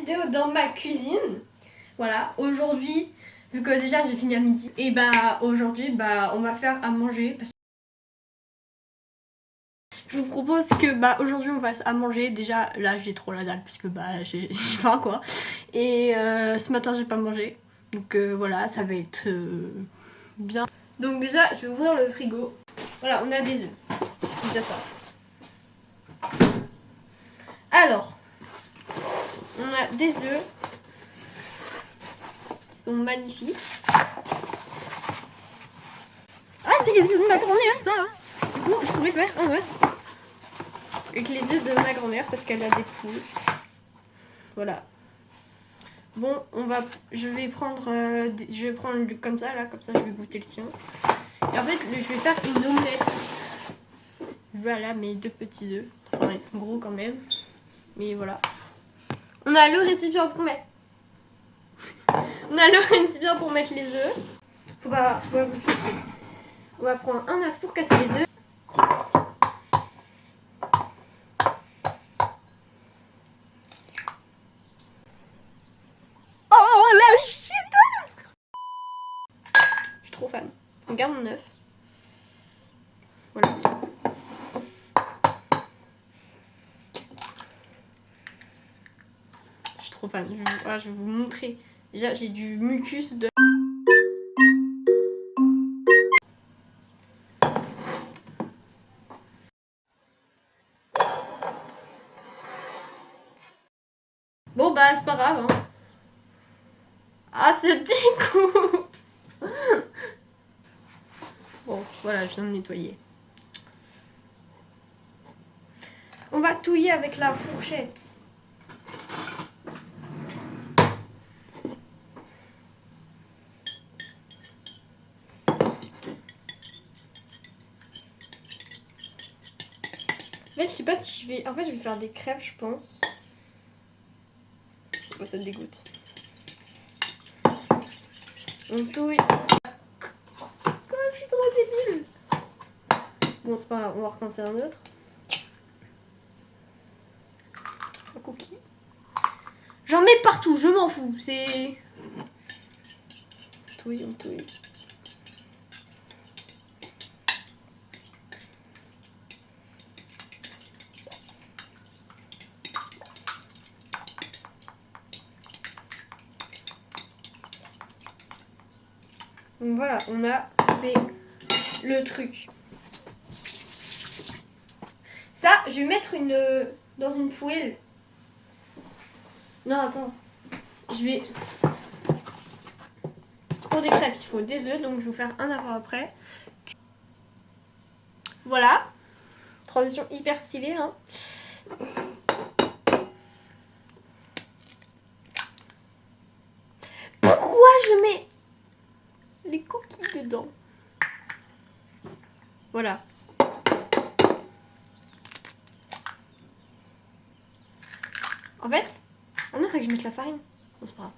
vidéo dans ma cuisine. Voilà, aujourd'hui, vu que déjà j'ai fini à midi, et bah aujourd'hui, on va faire à manger. Parce que je vous propose que aujourd'hui on fasse à manger. Déjà là j'ai trop la dalle parce que j'ai faim quoi. Et ce matin j'ai pas mangé. Donc voilà, ça va être bien. Donc déjà je vais ouvrir le frigo. Voilà, on a des œufs. C'est déjà ça. Alors, on a des œufs. Ils sont magnifiques. Ah, c'est les œufs de ma grand-mère, ça hein. Du coup, je pourrais faire un œuf avec les œufs de ma grand-mère parce qu'elle a des poules. Voilà. Bon, je vais prendre comme ça, là, comme ça je vais goûter le sien. Et en fait, je vais faire une omelette. Voilà mes deux petits œufs. Enfin, ils sont gros quand même. Mais voilà. On a le récipient pour mettre. On a le récipient pour mettre les œufs. On va prendre un œuf pour casser les œufs. Oh la shit! Je suis trop fan. Regarde mon œuf. Voilà. Je suis trop fan. Je vais vous montrer. Déjà, j'ai du mucus de... Bon bah c'est pas grave hein. Ah c'est dégoûte. Bon voilà, je viens de nettoyer. On va touiller avec la fourchette. En fait je sais pas si je vais... En fait je vais faire des crêpes je pense. Ouais, ça te dégoûte. On touille. Oh, je suis trop débile. Bon, c'est pas grave, on va recommencer un autre. Sans cookie. J'en mets partout, je m'en fous. C'est... On touille, on touille. Donc voilà, on a fait le truc. Ça, je vais mettre dans une poêle. Non, attends. Je vais... Pour des crêpes, il faut des œufs, donc je vais vous faire un avant après. Voilà. Transition hyper stylée, hein. Pourquoi je mets les cookies dedans? Voilà. En fait... Ah non, il faut que je mette la farine. Bon, c'est pas grave.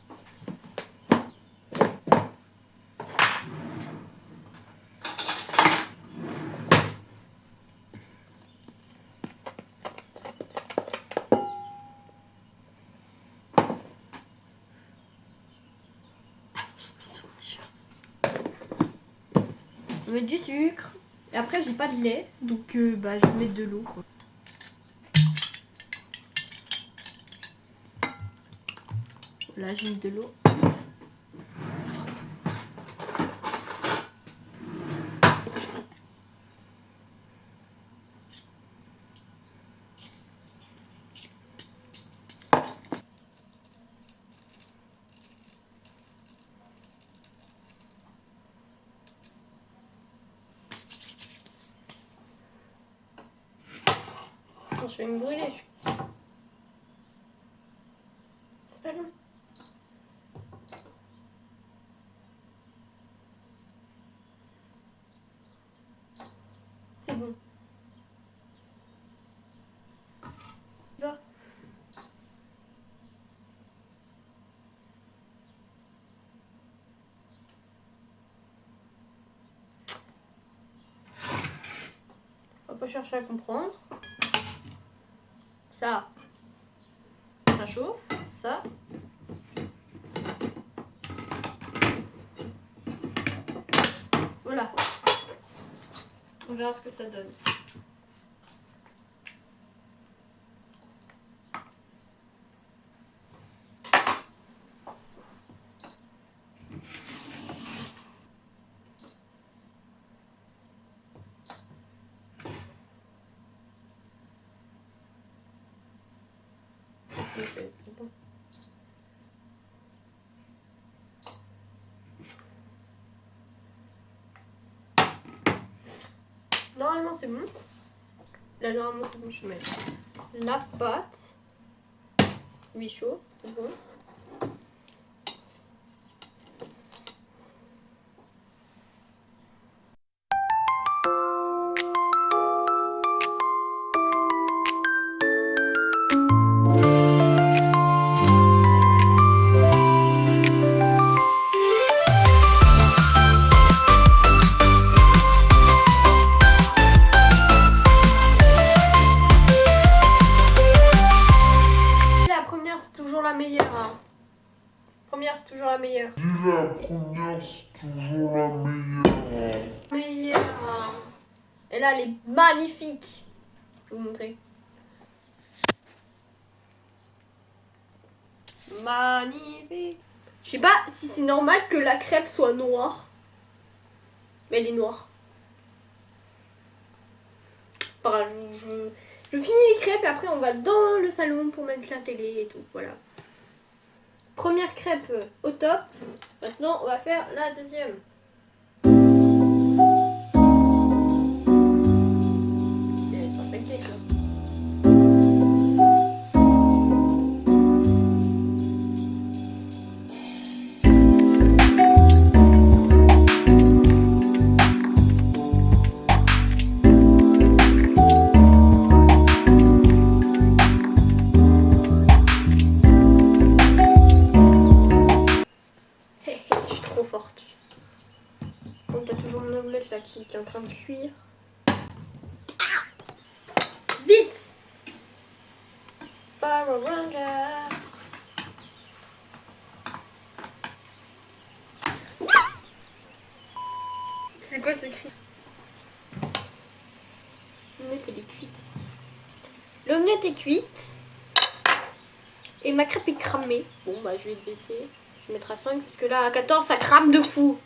On va mettre du sucre. Et après, j'ai pas de lait. Donc, je vais mettre de l'eau, quoi. Là, j'ai mis de l'eau. Je vais me brûler. C'est pas long. C'est bon. Va. On va pas chercher à comprendre. Ça ça chauffe, ça. Voilà. On verra ce que ça donne. C'est bon. Normalement c'est bon. Là normalement c'est bon, je mets la pâte. Lui chauffe, c'est bon. La meilleure. Hein. Première, c'est toujours la meilleure. La première, c'est toujours la meilleure. Meilleure. Hein. Et là, elle est magnifique. Je vais vous montrer. Magnifique. Je sais pas si c'est normal que la crêpe soit noire. Mais elle est noire. Enfin, je finis les crêpes et après on va dans le salon pour mettre la télé et tout. Voilà. Première crêpe au top. Maintenant, on va faire la deuxième. C'est un pancake là. Là qui est en train de cuire. Vite! Power Rangers. C'est quoi ce cri? L'omelette elle est cuite. L'omelette est cuite. Et ma crêpe est cramée. Bon bah je vais le baisser. Je vais mettre à 5 parce que là à 14 ça crame de fou.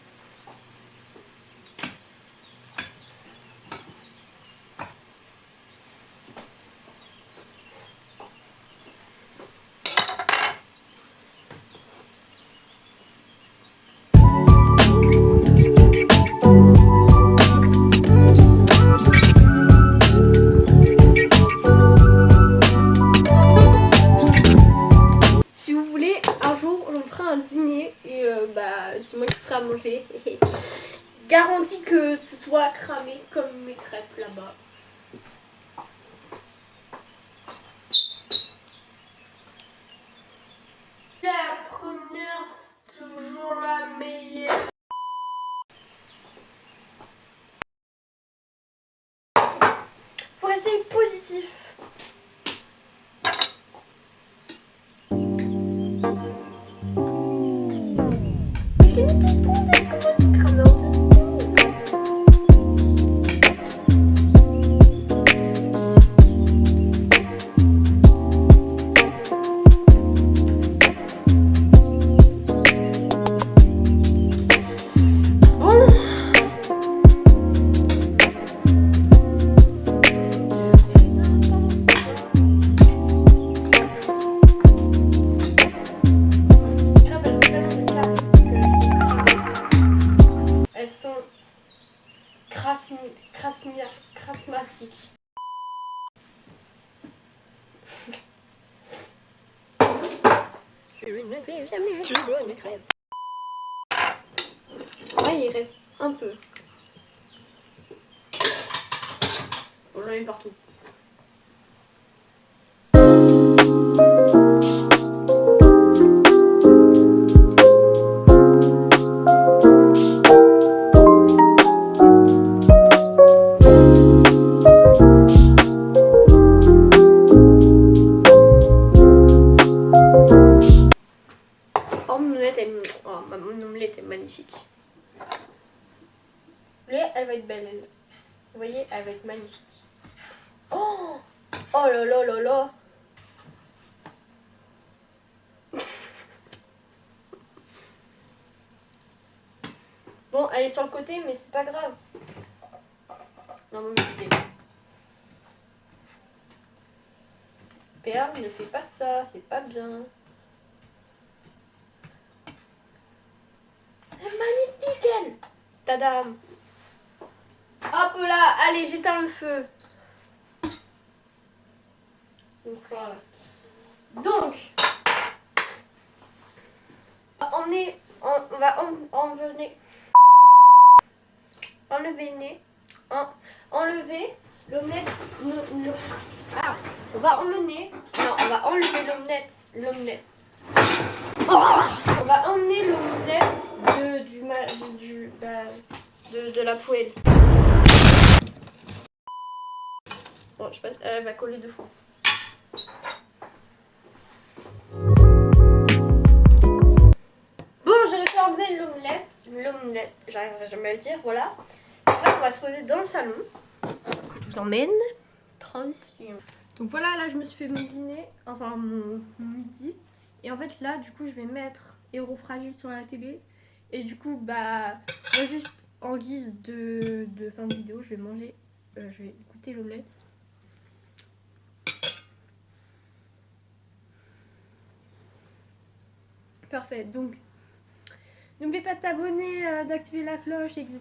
C'est moi qui ferai à manger. Garantie que ce soit cramé comme mes crêpes là-bas. La première, c'est toujours la meilleure. Faut rester positif. Crasmatique. Ouais, il reste un peu. Bon, j'en ai partout. omelette est... Oh, mon omelette est magnifique. Là, elle va être belle, elle. Vous voyez, elle va être magnifique. Oh, oh là là là là. Bon, elle est sur le côté, mais c'est pas grave. Non, mais c'est... Perle, ne fais pas ça, c'est pas bien. Elle est magnifique, elle. Tadam. Hop là, allez, j'éteins le feu. Bonsoir. Donc, on va enlever l'omelette. On va emmener. Non, on va enlever l'omelette. On va emmener l'omelette de la poêle. Bon, je pense qu'elle va coller 2 fois. Bon, j'ai réussi à enlever l'omelette, j'arriverai jamais à le dire, voilà. Après, on va se poser dans le salon. Je vous emmène. Transition. Donc voilà, là je me suis fait mon dîner, enfin mon midi. Et en fait là, du coup, je vais mettre Héros Fragile sur la télé. Et du coup, bah, moi juste en guise de fin de vidéo, je vais manger, je vais goûter l'omelette. Parfait, donc n'oublie pas de t'abonner, d'activer la cloche, etc.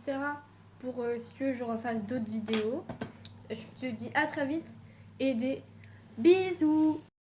Pour si tu veux je refasse d'autres vidéos. Je te dis à très vite et des bisous.